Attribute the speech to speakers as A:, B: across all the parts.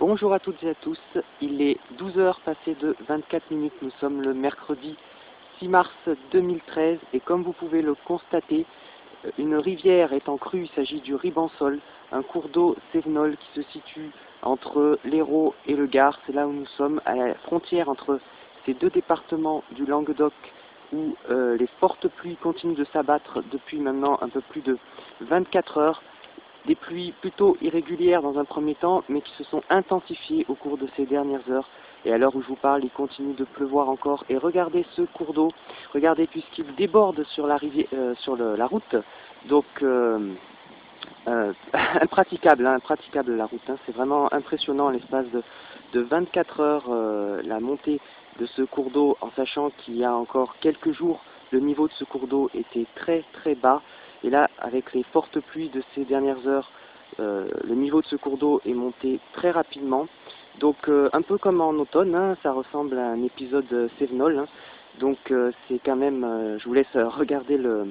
A: Bonjour à toutes et à tous, il est 12 heures passées de 24 minutes, nous sommes le mercredi 6 mars 2013 et comme vous pouvez le constater, une rivière est en crue, il s'agit du Ribansol, un cours d'eau cévenol qui se situe entre l'Hérault et le Gard, c'est là où nous sommes, à la frontière entre ces deux départements du Languedoc où les fortes pluies continuent de s'abattre depuis maintenant un peu plus de 24 heures. Des pluies plutôt irrégulières dans un premier temps, mais qui se sont intensifiées au cours de ces dernières heures. Et à l'heure où je vous parle, il continue de pleuvoir encore. Et regardez ce cours d'eau, regardez puisqu'il déborde sur la rivière, la route. Donc impraticable, hein, impraticable la route. Hein. C'est vraiment impressionnant l'espace de 24 heures la montée de ce cours d'eau, en sachant qu'il y a encore quelques jours, le niveau de ce cours d'eau était très très bas. Et là, avec les fortes pluies de ces dernières heures, le niveau de ce cours d'eau est monté très rapidement. Donc un peu comme en automne, hein, ça ressemble à un épisode cévenol. Hein. Donc c'est quand même, je vous laisse regarder le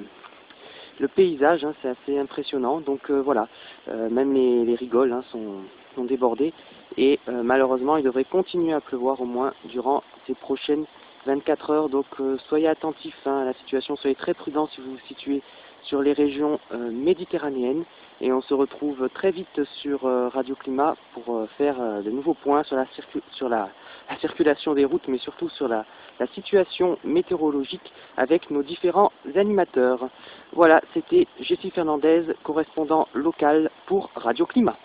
A: paysage, hein, c'est assez impressionnant. Donc voilà, même les rigoles hein, sont débordées. Et malheureusement, il devrait continuer à pleuvoir au moins durant ces prochaines 24 heures. Donc soyez attentifs hein, à la situation, soyez très prudents si vous vous situez sur les régions méditerranéennes. Et on se retrouve très vite sur Radio Climat pour faire de nouveaux points sur la circulation des routes, mais surtout sur la situation météorologique avec nos différents animateurs. Voilà, c'était Jessie Fernandez, correspondant local pour Radio Climat.